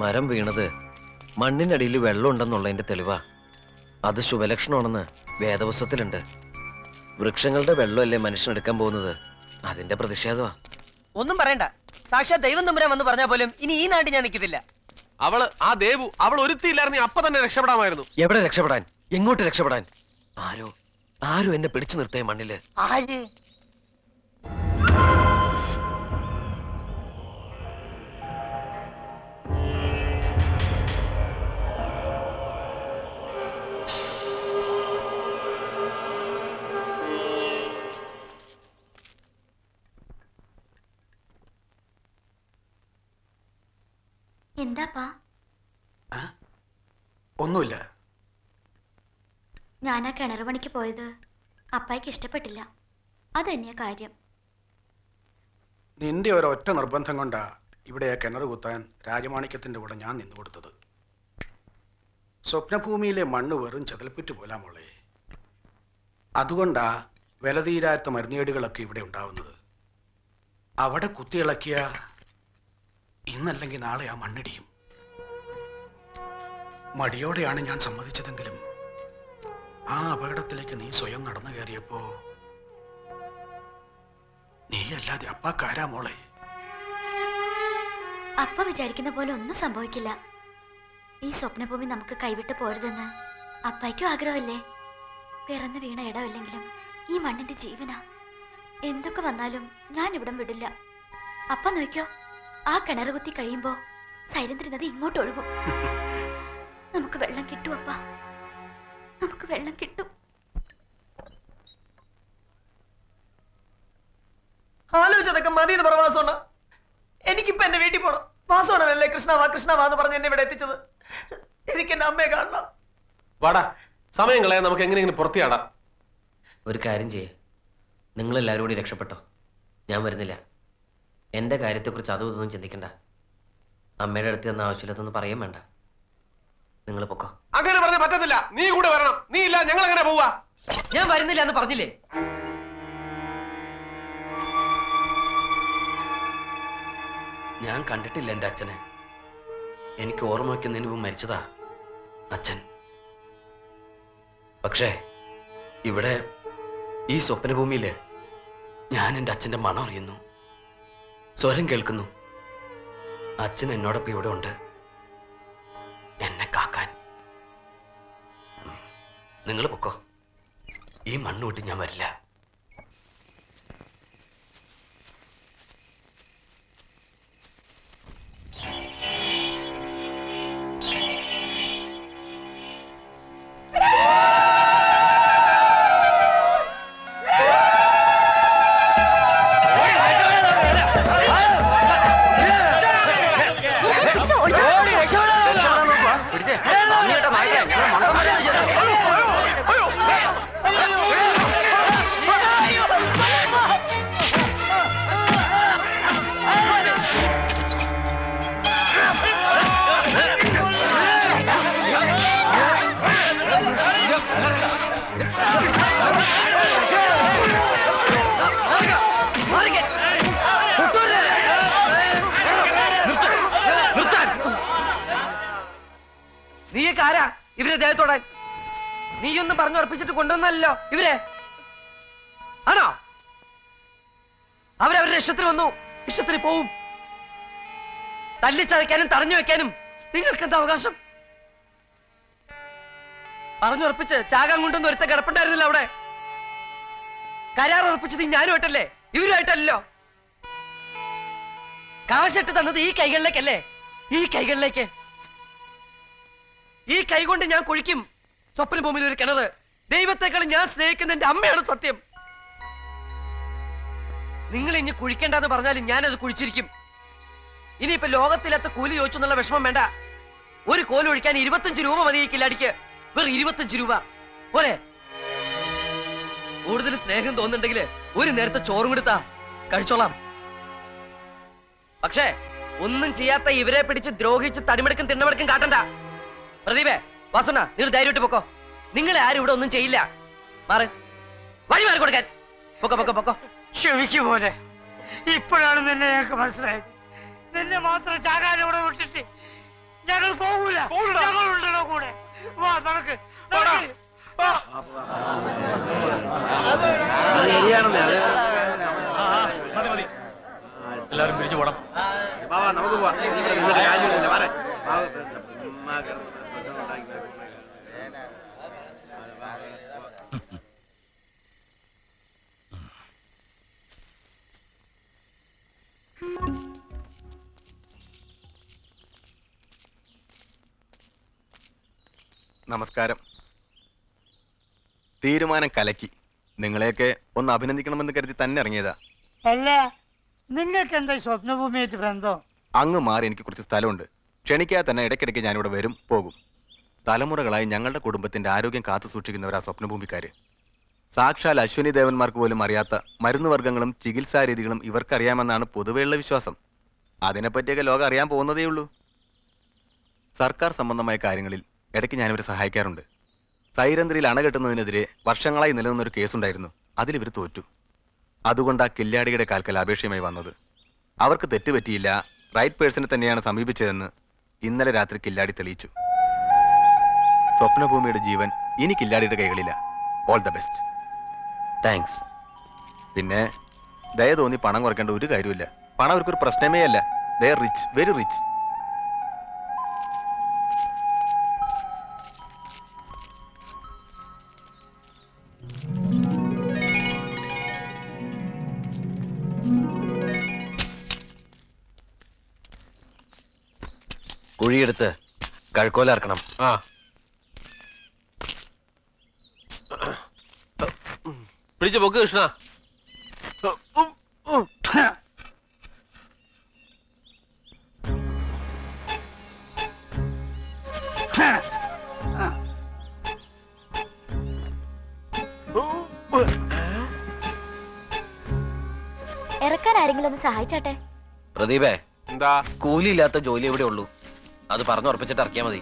മരം വീണത് മണ്ണിനടിയിൽ വെള്ളം ഉണ്ടെന്നുള്ളതിന്റെ തെളിവാ. അത് ശുഭലക്ഷണമാണെന്ന് വേദപുസ്തകത്തിലുണ്ട്. വൃക്ഷങ്ങളുടെ വെള്ളമല്ലേ മനുഷ്യനെടുക്കാൻ പോകുന്നത്, അതിന്റെ പ്രതിഷേധമാ. ഒന്നും പറയണ്ട, സാക്ഷാത് ദൈവം തമ്പുരാൻ വന്ന് പറഞ്ഞാൽ പോലും ഇനി ഈ നാട്ടിൽ ഞാൻ നിൽക്കത്തില്ല. അവൾ ഒരുത്തിയില്ലായിരുന്നു, അപ്പൊ തന്നെ രക്ഷപ്പെടാമായിരുന്നു. എവിടെ രക്ഷപ്പെടാൻ? എങ്ങോട്ട് രക്ഷപ്പെടാൻ? ആരോ എന്നെ പിടിച്ചു നിർത്തേ മണ്ണില്. ആര്? എന്താപ്പാ? ഒന്നുമില്ല. ഞാൻ ആ കിണർ പണിക്ക് പോയത് അപ്പായ്ക്ക് ഇഷ്ടപ്പെട്ടില്ല. അതന്നെയാ കാര്യം. നിന്റെ ഒരൊറ്റ നിർബന്ധം കൊണ്ടാ ഇവിടെ കിണർ കുത്താൻ രാജമാണിക്യത്തിന്റെ കൂടെ ഞാൻ നിന്നു കൊടുത്തത്. സ്വപ്നഭൂമിയിലെ മണ്ണ് വെറും ചെതൽപ്പുറ്റ് പോലാ മോളെ. അതുകൊണ്ടാ വില തീരാത്ത മരുന്നുകേടുകളൊക്കെ ഇവിടെ ഉണ്ടാവുന്നത്. അവിടെ കുത്തിയിളക്കിയ ഇന്നല്ലെങ്കിൽ നാളെ ആ മണ്ണിടിയും. മടിയോടെയാണ് ഞാൻ സമ്മതിച്ചതെങ്കിലും ആ അപകടത്തിലേക്ക് നീ സ്വയം നടന്നു കയറിയപ്പോ നീ അല്ലാതെ അപ്പാക്കാരാ മോളെ? അപ്പ വിചാരിക്കുന്ന പോലെ ഒന്നും സംഭവിക്കില്ല. ഈ സ്വപ്നഭൂമി നമുക്ക് കൈവിട്ട് പോരുതെന്ന് അപ്പായ്ക്കും ആഗ്രഹമല്ലേ? പിറന്നു വീണ ഇടമില്ലെങ്കിലും ഈ മണ്ണിന്റെ ജീവനാ. എന്തൊക്കെ വന്നാലും ഞാൻ ഇവിടം വിടില്ല. അപ്പ നോക്കിയോ, ആ കിണർ കുത്തി കഴിയുമ്പോ സൈരന്ദ്രൻ നദി ഇങ്ങോട്ട് ഒഴുകും. നമുക്ക് വെള്ളം കിട്ടും അപ്പ, നമുക്ക് വെള്ളം കിട്ടും. ആലോചിച്ചതൊക്കെ മതി എന്ന് പറഞ്ഞ വാസോണ്ട. എനിക്കിപ്പോ എന്റെ വീട്ടിൽ പോണം. വാസോണല്ലേ കൃഷ്ണ വാ എന്ന് പറഞ്ഞ് എന്നെ ഇവിടെ എത്തിച്ചത്. എനിക്ക് എന്റെ അമ്മയെ കാണണം. വാടാ, സമയം കളയാൻ നമുക്ക് എങ്ങനെയെങ്കിലും പുറത്തിയാടാ. ഒരു കാര്യം ചെയ്യേ, നിങ്ങളെല്ലാവരും കൂടി രക്ഷപ്പെട്ടോ. ഞാൻ വരുന്നില്ല. എന്റെ കാര്യത്തെക്കുറിച്ച് അതും ഇതൊന്നും ചിന്തിക്കണ്ട. അമ്മയുടെ അടുത്ത് തന്ന ആവശ്യമില്ലാത്തൊന്നും പറയാൻ വേണ്ട. നിങ്ങൾ പൊക്കോ. അങ്ങനെ പറഞ്ഞ പറ്റത്തില്ല, നീ കൂടെ വരണം. നീ ഇല്ല ഞങ്ങൾ എങ്ങനെ പോവാ? ഞാൻ വരുന്നില്ല എന്ന് പറഞ്ഞില്ലേ? ഞാൻ കണ്ടിട്ടില്ല എൻ്റെ അച്ഛനെ. എനിക്ക് ഓർമ്മ വയ്ക്കുന്നതിന് മുമ്പ് മരിച്ചതാ അച്ഛൻ. പക്ഷേ ഇവിടെ ഈ സ്വപ്നഭൂമിയില് ഞാൻ എൻ്റെ അച്ഛൻ്റെ മണം അറിയുന്നു, സ്വരം കേൾക്കുന്നു. അച്ഛൻ എന്നോടൊപ്പം ഇവിടെ ഉണ്ട്, എന്നെ കാക്കാൻ. നിങ്ങൾ പൊക്കോ. ഈ മണ്ണ് വിട്ട് ഞാൻ വരില്ല. നീക്കാരാ ഇവരെ ദേഹത്തോടാൻ? നീയൊന്നും പറഞ്ഞുറപ്പിച്ചിട്ട് കൊണ്ടുവന്നല്ലോ ഇവരെ, ആണോ? അവരവരുടെ ഇഷ്ടത്തിന് വന്നു, ഇഷ്ടത്തിന് പോവും. തല്ലിച്ചതയ്ക്കാനും തടഞ്ഞു വെക്കാനും നിങ്ങൾക്ക് എന്താ അവകാശം? പറഞ്ഞുറപ്പിച്ച് ചാകാൻ കൊണ്ടൊന്നും ഒരുത്ത കിടപ്പുണ്ടായിരുന്നില്ല അവിടെ. കരാർ ഉറപ്പിച്ചത് ഞാനുമായിട്ടല്ലേ, ഇവരുമായിട്ടല്ലോ. കാശിട്ട് തന്നത് ഈ കൈകളിലേക്കല്ലേ, ഈ കൈകളിലേക്ക്. ഈ കൈ കൊണ്ട് ഞാൻ കുഴിക്കും സ്വപ്നഭൂമിയിൽ ഒരു കിണറ്. ദൈവത്തെക്കാളും ഞാൻ സ്നേഹിക്കുന്ന എന്റെ അമ്മയാണ് സത്യം. നിങ്ങൾ ഇനി കുഴിക്കേണ്ടെന്ന് പറഞ്ഞാലും ഞാനത് കുഴിച്ചിരിക്കും. ഇനിയിപ്പോ ലോകത്തിലത്തെ കൂലി ചോദിച്ചു എന്നുള്ള വിഷമം വേണ്ട. ഒരു കോല് ഒഴിക്കാൻ 25 രൂപ മതി ഈ കില്ലാടിക്ക്. വെറും 25 രൂപ പോരെ? കൂടുതൽ സ്നേഹം തോന്നുന്നുണ്ടെങ്കിൽ ഒരു നേരത്തെ ചോറും കൊടുത്താ കഴിച്ചോളാം. പക്ഷേ ഒന്നും ചെയ്യാത്ത ഇവരെ പിടിച്ച് ദ്രോഹിച്ച് തടിമെടുക്കും തിണ്ണമെടുക്കും കാട്ടണ്ട. പ്രദീപേ, വാസുണ്ണ, നിങ്ങൾ ധൈര്യമായിട്ട് പൊക്കോ. നിങ്ങളെ ആരും ഇവിടെ ഒന്നും ചെയ്യില്ല. മാറ്, വഴി മാറി കൊടുക്കാൻ. പൊക്കോ പൊക്കോ പൊക്കോ. ക്ഷമിക്കു പോലെ, ഇപ്പോഴാണ് നിന്നെ ഞങ്ങൾക്ക് മനസ്സിലായത്. നിന്നെ മാത്രം ചാകാൻ ഇവിടെ വിട്ടിട്ട് എല്ലാരും പിരിഞ്ഞു പോണം. നമുക്ക് പോവാം. നമസ്കാരം. തീരുമാനം കലക്കി. നിങ്ങളെയൊക്കെ ഒന്ന് അഭിനന്ദിക്കണമെന്ന് കരുതി തന്നെ ഇറങ്ങിയതാ. അല്ല, നിങ്ങൾക്ക് എന്താ സ്വപ്നഭൂമിയായിട്ട് ബന്ധം? അങ്ങ് മാറി എനിക്ക് കുറച്ച് സ്ഥലമുണ്ട്. ക്ഷണിക്കാതെ തന്നെ ഇടയ്ക്കിടയ്ക്ക് ഞാനിവിടെ വരും പോകും. തലമുറകളായി ഞങ്ങളുടെ കുടുംബത്തിന്റെ ആരോഗ്യം കാത്തു സൂക്ഷിക്കുന്നവരാ സ്വപ്നഭൂമിക്കാര്. സാക്ഷാൽ അശ്വിനി ദേവന്മാർക്ക് പോലും അറിയാത്ത മരുന്നുവർഗ്ഗങ്ങളും ചികിത്സാ രീതികളും ഇവർക്കറിയാമെന്നാണ് പൊതുവെയുള്ള വിശ്വാസം. അതിനെപ്പറ്റിയൊക്കെ ലോകം അറിയാൻ പോകുന്നതേ ഉള്ളൂ. സർക്കാർ സംബന്ധമായ കാര്യങ്ങളിൽ ഇടയ്ക്ക് ഞാനിവരെ സഹായിക്കാറുണ്ട്. സൈരന്ധ്രിയിൽ അണ കെട്ടുന്നതിനെതിരെ വർഷങ്ങളായി നിലനിന്നൊരു കേസുണ്ടായിരുന്നു. അതിലിവർ തോറ്റു. അതുകൊണ്ട് ആ കില്ലാടിയുടെ കാൽക്കൽ അപേക്ഷയുമായി വന്നത്. അവർക്ക് തെറ്റുപറ്റിയില്ല, റൈറ്റ് പേഴ്സണെ തന്നെയാണ് സമീപിച്ചതെന്ന് ഇന്നലെ രാത്രി കില്ലാടി തെളിയിച്ചു. സ്വപ്നഭൂമിയുടെ ജീവൻ ഇനി കില്ലാടിയുടെ കൈകളില്ല. All the best. താങ്ക്സ്. പിന്നെ ദയ തോന്നി പണം കുറയ്ക്കേണ്ട ഒരു കാര്യമില്ല. പണം അവർക്കൊരു പ്രശ്നമേ അല്ല. They are rich, very rich. കുഴിയെടുത്ത് കഴുക്കോല ഇറക്കണം. ആ പിടിച്ചു പൊക്ക് കൃഷ്ണ. ഇറക്കാൻ ആരെങ്കിലും ഒന്ന് സഹായിച്ചാട്ടെ. പ്രദീപേ, എന്താ? കൂലിയില്ലാത്ത ജോലി എവിടെ ഉള്ളൂ? അത് പറഞ്ഞുറപ്പിച്ചിട്ട് ഇറക്കിയാ മതി.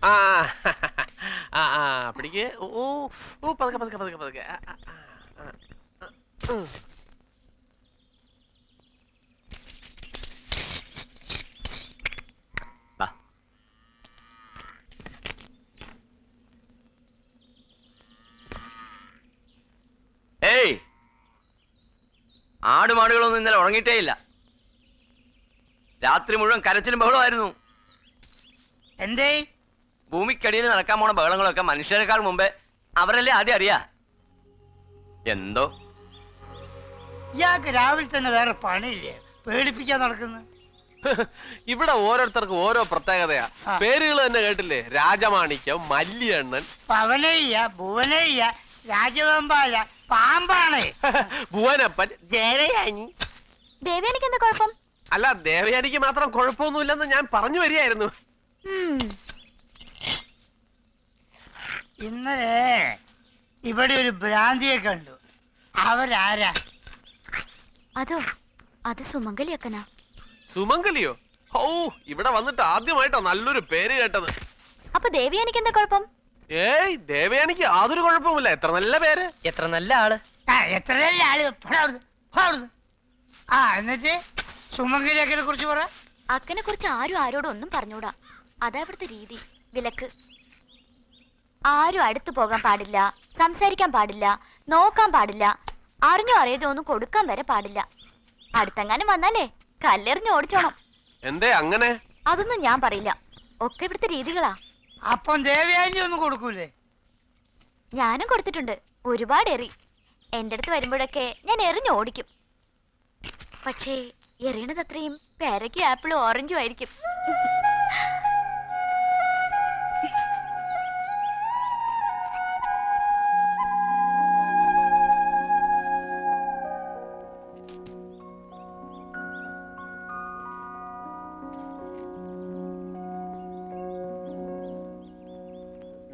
ആ ആ ആ പിടിക്ക്. ഓ ഓ പതുക്കെ പതുക്കെ പതുക്കെ പതുക്കെ. ഏയ്, ആടുമാടുകളൊന്നും ഇന്നലെ ഉറങ്ങിയിട്ടേ ഇല്ല. രാത്രി മുഴുവൻ കരച്ചിലും ബഹളമായിരുന്നു. എന്തേ? ഭൂമിക്കടിയിൽ നടക്കാൻ പോണ ബഹളങ്ങളൊക്കെ മനുഷ്യരെക്കാൾ മുമ്പേ അവരല്ലേ ആദ്യം അറിയാ. എന്തോ ഇയാൾക്ക് രാവിലെ തന്നെ വേറെ പണിയില്ലേ? പേടിപ്പിക്കാൻ നടക്കുന്നു. ഇവിടെ ഓരോരുത്തർക്കും ഓരോ പ്രത്യേകതയാ. പേരുകൾ തന്നെ കേട്ടില്ലേ? രാജമാണിക്യം, മല്ലിയണ്ണൻ, പവനയ്യ, ഭുവനയ്യ, രാജവെമ്പാല, പാമ്പാണ്, ഭുവനപ്പൻ, ജയയാനി. ദേവയാനിക്ക് എന്താ കുഴപ്പം? അല്ല, ദേവയാനിക്ക് മാത്രം കുഴപ്പമൊന്നുമില്ലെന്ന് ഞാൻ പറഞ്ഞു വരികയായിരുന്നു. ഇന്നലെ ഇവിടെ ഒരു ഭ്രാന്തിയെ കണ്ടു. അവരാരാ? അതോ, അത് സുമംഗലിയക്കനാ. സുമംഗലിയോ? ഓ, ഇവിടെ വന്നിട്ട് ആദ്യമായിട്ടാ നല്ലൊരു പേര് കേട്ടത്. അപ്പൊ ദേവയാനിക്ക് എന്താ കുഴപ്പം? ഏയ്, ദേവയാനിക്ക് യാതൊരു കുഴപ്പമില്ല. എത്ര നല്ല പേര്, എത്ര നല്ല ആള്. എത്ര നല്ല ആള്. ആ, എന്നിട്ട് സുമംഗലിയക്കനെ കുറിച്ച് പറ. അക്കനെ കുറിച്ച് ആരും ആരോടും ഒന്നും പറഞ്ഞൂടാ. അതാ ഇവിടുത്തെ രീതി, വിലക്ക്. ആരും അടുത്ത് പോകാൻ പാടില്ല, സംസാരിക്കാൻ പാടില്ല, നോക്കാൻ പാടില്ല, അറിഞ്ഞോ അറിയാതോ ഒന്നും കൊടുക്കാൻ വരെ പാടില്ല. അടുത്തെങ്ങാനും വന്നാലേ കല്ലെറിഞ്ഞ് ഓടിച്ചോണം. എന്തേ അങ്ങനെ? അതൊന്നും ഞാൻ പറയില്ല, ഒക്കെ ഇവിടുത്തെ രീതികളാ. അപ്പം ദേവയാനി ഒന്നും കൊടുക്കൂലേ? ഞാനും കൊടുത്തിട്ടുണ്ട്, ഒരുപാട് എറി. എന്റെ അടുത്ത് വരുമ്പോഴൊക്കെ ഞാൻ എറിഞ്ഞ് ഓടിക്കും. പക്ഷേ എറിയണത് അത്രയും പേരയ്ക്കും ആപ്പിളും ഓറഞ്ചും ആയിരിക്കും.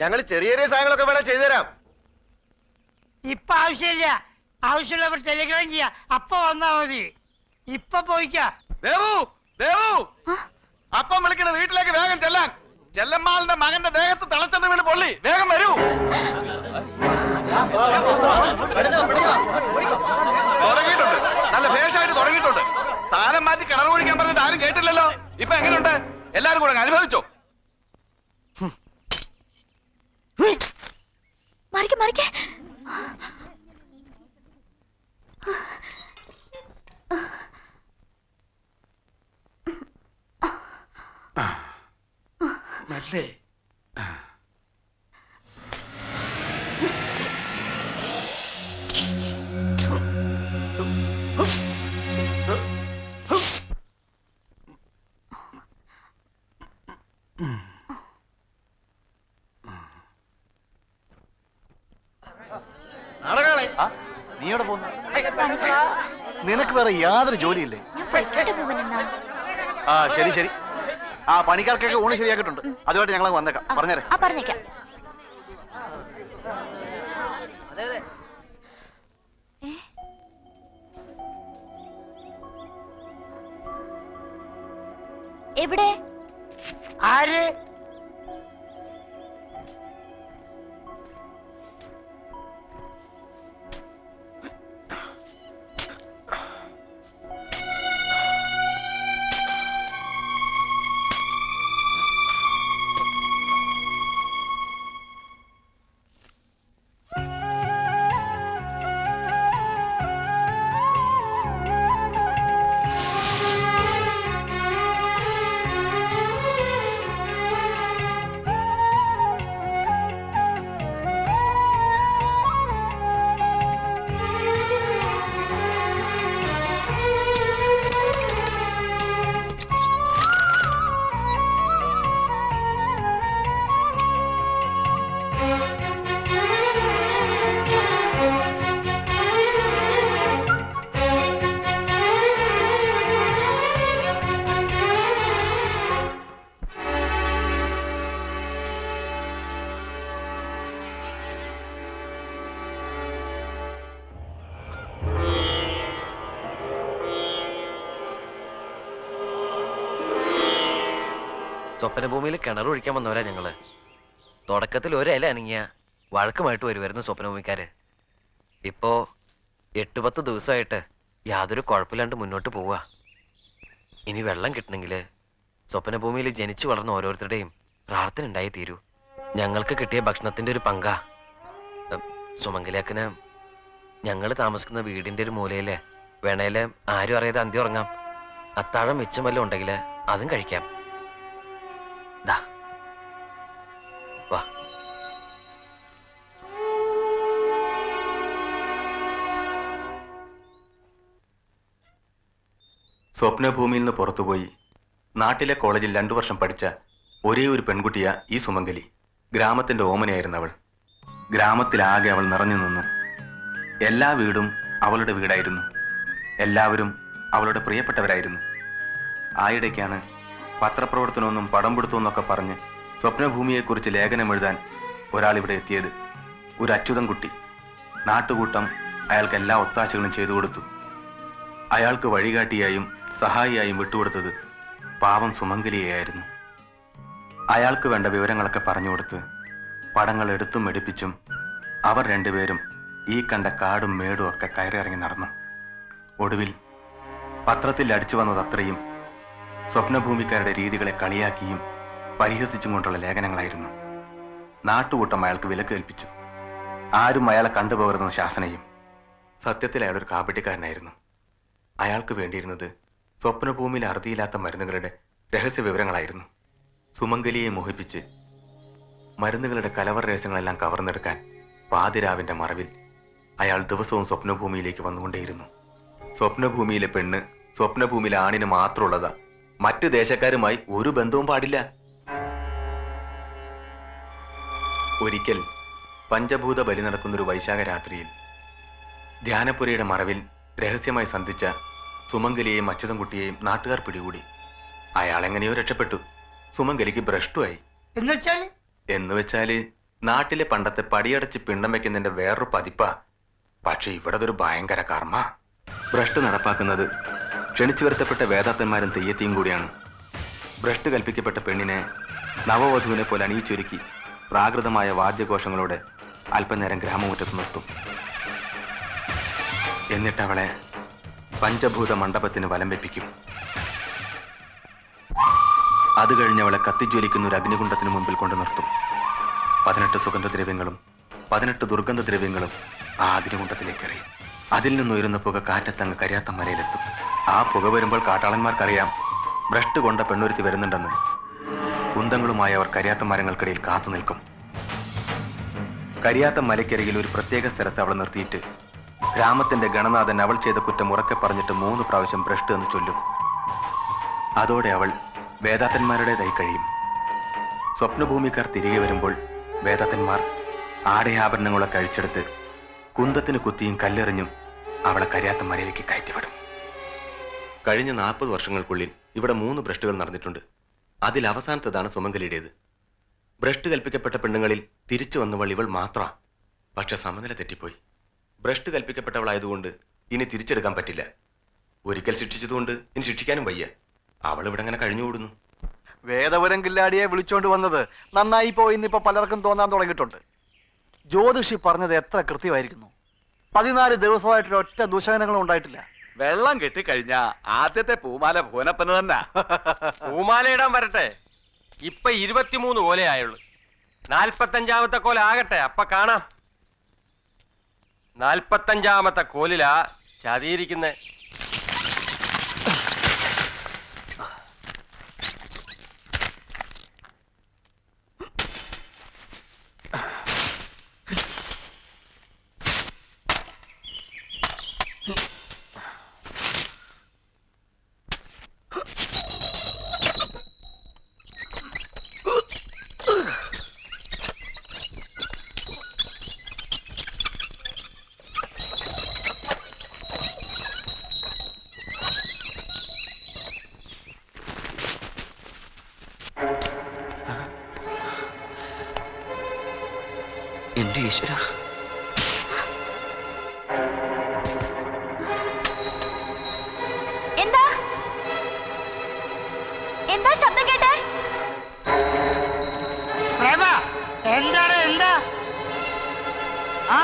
ഞങ്ങൾ ചെറിയ ചെറിയ സാധനങ്ങളൊക്കെ വേണം ചെയ്തുതരാം. ഇപ്പൊ ആവശ്യമില്ല. ആവശ്യമുള്ളവർ ടെലിഗ്രാം ചെയ്യാ, അപ്പൊ വന്നാ മതി. ഇപ്പൊ പോയിക്കാ. ദേവു, ദേവു, അപ്പം വിളിക്കണ വീട്ടിലേക്ക് വേഗം ചെല്ലാൻ. ചെല്ലമ്മാളിന്റെ മകന്റെ ദേഹത്ത് തിളച്ചെന്ന് വീണ് പൊള്ളി. വേഗം വരൂ. തുടങ്ങിയിട്ടുണ്ട്, നല്ല ഭേഷായിട്ട് തുടങ്ങിയിട്ടുണ്ട്. മാറ്റി കിണർ കുഴിക്കാൻ പറഞ്ഞിട്ട് ആരും കേട്ടില്ലല്ലോ. ഇപ്പൊ എങ്ങനെയുണ്ട്? എല്ലാരും കൂടെ അനുഭവിച്ചോ? മറിക്കെ മറിക്കെ. മെല്ലെ. നീ എവിടെ പോകുന്നു? നിനക്ക് വേറെ യാതൊരു ജോലിയില്ലേ? ഞാൻ പൊയ്ക്കോട്ടെ പൂവനണ്ണ. ആ ശരി ശരി. ആ പണിക്കാർക്കൊക്കെ ഊണ് ശരിയാക്കിയിട്ടുണ്ട്. അതുമായിട്ട് ഞങ്ങൾ വന്നേക്കാം. പറഞ്ഞേരെ. ആ പറഞ്ഞേക്കാം. എവിടെ? ആര്? സ്വപ്നഭൂമിയിൽ കിണർ ഒഴിക്കാൻ വന്നവരാ ഞങ്ങള്. തുടക്കത്തിൽ ഒരില അനങ്ങിയ വഴക്കുമായിട്ട് വരുമായിരുന്നു സ്വപ്നഭൂമിക്കാര്. ഇപ്പോ 8-10 ദിവസമായിട്ട് യാതൊരു കുഴപ്പമില്ലാണ്ട് മുന്നോട്ട് പോവുക. ഇനി വെള്ളം കിട്ടണമെങ്കിൽ സ്വപ്നഭൂമിയിൽ ജനിച്ചു വളർന്ന ഓരോരുത്തരുടെയും പ്രാർത്ഥന ഉണ്ടായി തീരൂ. ഞങ്ങൾക്ക് കിട്ടിയ ഭക്ഷണത്തിന്റെ ഒരു പങ്കാ. സുമംഗലിയാക്കിന് ഞങ്ങൾ താമസിക്കുന്ന വീടിന്റെ ഒരു മൂലയില് വേണേല് ആരും അറിയാതെ അന്തി ഉറങ്ങാം. അത്താഴം മിച്ചം വല്ലതും ഉണ്ടെങ്കിൽ അതും കഴിക്കാം. ദാ വാ. സ്വപ്നഭൂമിയിൽ നിന്ന് പുറത്തുപോയി നാട്ടിലെ കോളേജിൽ 2 വർഷം പഠിച്ച ഒരേ ഒരു പെൺകുട്ടിയാ ഈ സുമംഗലി. ഗ്രാമത്തിന്റെ ഓമനയായിരുന്നു അവൾ. ഗ്രാമത്തിലാകെ അവൾ നിറഞ്ഞു നിന്നു. എല്ലാ വീടും അവളുടെ വീടായിരുന്നു. എല്ലാവരും അവളുടെ പ്രിയപ്പെട്ടവരായിരുന്നു. ആയിടയ്ക്കാണ് പത്രപ്രവർത്തനമൊന്നും പടം പിടുത്തമെന്നൊക്കെ പറഞ്ഞ് സ്വപ്നഭൂമിയെക്കുറിച്ച് ലേഖനം എഴുതാൻ ഒരാൾ ഇവിടെ എത്തിയത്. ഒരു അച്യുതൻ കുട്ടി. നാട്ടുകൂട്ടം അയാൾക്ക് എല്ലാ ഒത്താശകളും ചെയ്തു കൊടുത്തു. അയാൾക്ക് വഴികാട്ടിയായും സഹായിയായും വിട്ടുകൊടുത്തത് പാവം സുമംഗലിയായിരുന്നു. അയാൾക്ക് വേണ്ട വിവരങ്ങളൊക്കെ പറഞ്ഞു കൊടുത്ത് പടങ്ങൾ എടുത്തും എടുപ്പിച്ചും അവർ രണ്ടുപേരും ഈ കണ്ട കാടും മേടും ഒക്കെ കയറിയിറങ്ങി നടന്നു. ഒടുവിൽ പത്രത്തിൽ അടിച്ചു വന്നത് അത്രയും സ്വപ്നഭൂമിക്കാരുടെ രീതികളെ കളിയാക്കിയും പരിഹസിച്ചും കൊണ്ടുള്ള ലേഖനങ്ങളായിരുന്നു. നാട്ടുകൂട്ടം അയാൾക്ക് വിലക്ക് കൽപ്പിച്ചു. ആരും അയാളെ കണ്ടുപോകരുതെന്ന ശാസനയും. സത്യത്തിൽ അയാളൊരു കാപട്യക്കാരനായിരുന്നു. അയാൾക്ക് വേണ്ടിയിരുന്നത് സ്വപ്നഭൂമിയിൽ അറുതിയില്ലാത്ത മരുന്നുകളുടെ രഹസ്യ വിവരങ്ങളായിരുന്നു. സുമംഗലിയെ മോഹിപ്പിച്ച് മരുന്നുകളുടെ കലവർ രഹസ്യങ്ങളെല്ലാം കവർന്നെടുക്കാൻ പാതിരാവിന്റെ മറവിൽ അയാൾ ദിവസവും സ്വപ്നഭൂമിയിലേക്ക് വന്നുകൊണ്ടേയിരുന്നു. സ്വപ്നഭൂമിയിലെ പെണ്ണ് സ്വപ്നഭൂമിയിലെ ആണിന് മാത്രമുള്ളതാ. മറ്റു ദേശക്കാരുമായി ഒരു ബന്ധവും പാടില്ല. ഒരിക്കൽ പഞ്ചഭൂത ബലി നടക്കുന്നൊരു വൈശാഖ രാത്രിയിൽ ധ്യാനപുരയുടെ മറവിൽ രഹസ്യമായി സന്ധിച്ച സുമംഗലിയെയും അച്യുതൻകുട്ടിയെയും നാട്ടുകാർ പിടികൂടി. അയാൾ എങ്ങനെയോ രക്ഷപ്പെട്ടു. സുമംഗലിക്ക് ഭ്രഷ്ടുമായി. എന്നുവെച്ചാല് നാട്ടിലെ പണ്ടത്തെ പടിയടച്ച് പിണ്ടം വെക്കുന്നതിന്റെ വേറൊരു പതിപ്പാ. പക്ഷെ ഇവിടതൊരു ഭയങ്കര കർമ്മ. ഭ്രഷ്ട് നടപ്പാക്കുന്നത് ക്ഷണിച്ചു വരുത്തപ്പെട്ട വേദാത്തന്മാരും തെയ്യത്തിയും കൂടിയാണ്. ഭ്രഷ്ട് കൽപ്പിക്കപ്പെട്ട പെണ്ണിനെ നവവധുവിനെ പോലെ അണിയിച്ചൊരുക്കി പ്രാകൃതമായ വാദ്യഘോഷങ്ങളോടെ അല്പനേരം ഗ്രാമമുറ്റത്ത് നിർത്തും. എന്നിട്ടവളെ പഞ്ചഭൂത മണ്ഡപത്തിന് വലം വെപ്പിക്കും. അത് കഴിഞ്ഞ് അവളെ കത്തിജ്വലിക്കുന്ന ഒരു അഗ്നികുണ്ഡത്തിന് മുമ്പിൽ കൊണ്ടു നിർത്തും. 18 സുഗന്ധദ്രവ്യങ്ങളും 18 ദുർഗന്ധദ്രവ്യങ്ങളും ആ അഗ്നികുണ്ഡത്തിലേക്ക് എറിയും. അതിൽ നിന്നുയരുന്ന പുക കാറ്റത്തങ്ങ് കരിയാത്ത മലയിലെത്തും. ആ പുക വരുമ്പോൾ കാട്ടാളന്മാർക്കറിയാം ഭ്രഷ്ട് കൊണ്ട പെണ്ണൊരുത്തി വരുന്നുണ്ടെന്ന്. കുന്തങ്ങളുമായി അവർ കരിയാത്ത മരങ്ങൾക്കിടയിൽ കാത്തു നിൽക്കും. കരിയാത്ത മലയ്ക്കരികിൽ ഒരു പ്രത്യേക സ്ഥലത്ത് അവളെ നിർത്തിയിട്ട് ഗ്രാമത്തിന്റെ ഗണനാഥൻ അവൾ ചെയ്ത കുറ്റം ഉറക്കെ പറഞ്ഞിട്ട് 3 പ്രാവശ്യം ഭ്രഷ്ട് എന്ന് ചൊല്ലും. അതോടെ അവൾ വേദാത്തന്മാരുടേതായി കഴിയും. സ്വപ്നഭൂമിക്കാർ തിരികെ വരുമ്പോൾ വേദാത്തന്മാർ ആടയാഭരണങ്ങളൊക്കെ അഴിച്ചെടുത്ത് കുന്തത്തിന് കുത്തിയും കല്ലെറിഞ്ഞും അവളെ കരിയാത്ത മലയിലേക്ക് കയറ്റിവിടും. കഴിഞ്ഞ 40 വർഷങ്ങൾക്കുള്ളിൽ ഇവിടെ 3 ഭ്രഷ്ടുകൾ നടന്നിട്ടുണ്ട്. അതിൽ അവസാനത്തേതാണ് സുമംഗലിയുടേത്. ഭ്രഷ്ട് കൽപ്പിക്കപ്പെട്ട പെണ്ണുങ്ങളിൽ തിരിച്ചു വന്നവൾ ഇവൾ മാത്രമാണ്. പക്ഷെ സമനില തെറ്റിപ്പോയി. ഭ്രഷ്ട് കൽപ്പിക്കപ്പെട്ടവളായതുകൊണ്ട് ഇനി തിരിച്ചെടുക്കാൻ പറ്റില്ല. ഒരിക്കൽ ശിക്ഷിച്ചതുകൊണ്ട് ഇനി ശിക്ഷിക്കാനും വയ്യ. അവൾ ഇവിടെ അങ്ങനെ കഴിഞ്ഞുകൂടുന്നു. വേദപുരം കില്ലാടിയെ വിളിച്ചോണ്ട് വന്നത് നന്നായി പോയിന്ന് ഇപ്പൊ പലർക്കും തോന്നാൻ തുടങ്ങിയിട്ടുണ്ട്. ജ്യോതിഷി പറഞ്ഞത് എത്ര കൃത്യമായിരിക്കുന്നു. 14 ദിവസമായിട്ട് ഒറ്റ ദുശകനങ്ങളും ഉണ്ടായിട്ടില്ല. വെള്ളം കെട്ടിക്കഴിഞ്ഞ ആദ്യത്തെ പൂമാല ഭുവനപ്പന് തന്നെ. പൂമാല ഇടാൻ വരട്ടെ. ഇപ്പൊ 23 കോലയായുള്ളു. 45-ാമത്തെ കോല ആകട്ടെ, അപ്പൊ കാണാം. 45-ാമത്തെ കോലിലാ ചതിയിരിക്കുന്നേ. എന്റെ ഈശ്വര, എന്താ എന്താ ശബ്ദം കേട്ടെ? പ്രേമ, എന്താണ് എന്താ? ആ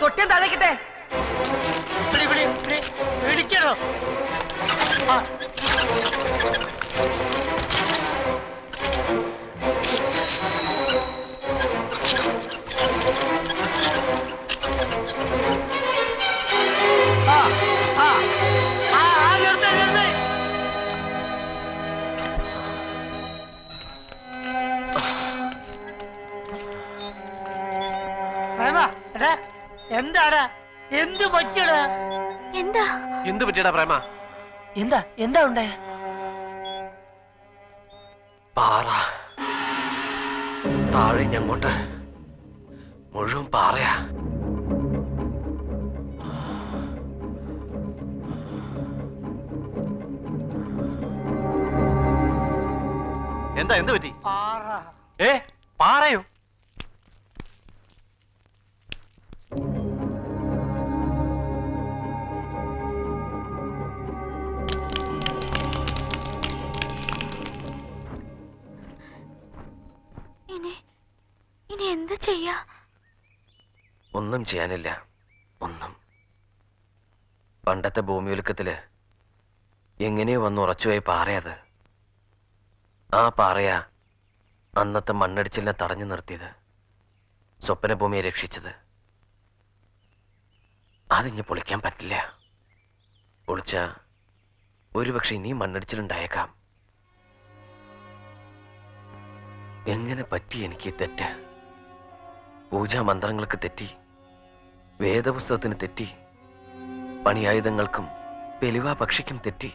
തൊട്ടിയം താഴേക്കിട്ടെ. പിടിക്കണോ? എന്താണ്? എന്ത് പറ്റിയടാ? എന്താ എന്ത് പറ്റിയടാ പ്രേമ? എന്താ എന്താ ഉണ്ടായ? പാറ താഴെ ഞങ്ങോട്ട് മുഴുവൻ പാറയാ. എന്താ എന്ത് പറ്റി? പാറയോ? ഇനി എന്താ ചെയ്യാ? ഒന്നും ചെയ്യാനില്ല, ഒന്നും. പണ്ടത്തെ ഭൂമിയൊലുക്കത്തില് എങ്ങനെയോ വന്ന് ഉറച്ചുപോയ പാറയത്. ആ പാറയാ അന്നത്തെ മണ്ണടിച്ചിലിനെ തടഞ്ഞു നിർത്തിയത്, സ്വപ്നഭൂമിയെ രക്ഷിച്ചത്. അതിഞ്ഞ് പൊളിക്കാൻ പറ്റില്ല. പൊളിച്ച ഒരുപക്ഷെ ഇനിയും മണ്ണടിച്ചിലുണ്ടായേക്കാം. എങ്ങനെ പറ്റി എനിക്ക് തെറ്റ്? പൂജാമന്ത്രങ്ങൾക്ക് തെറ്റി, വേദപുസ്തകത്തിന് തെറ്റി, പണിയായുധങ്ങൾക്കും പെലിവാ പക്ഷിക്കും തെറ്റി.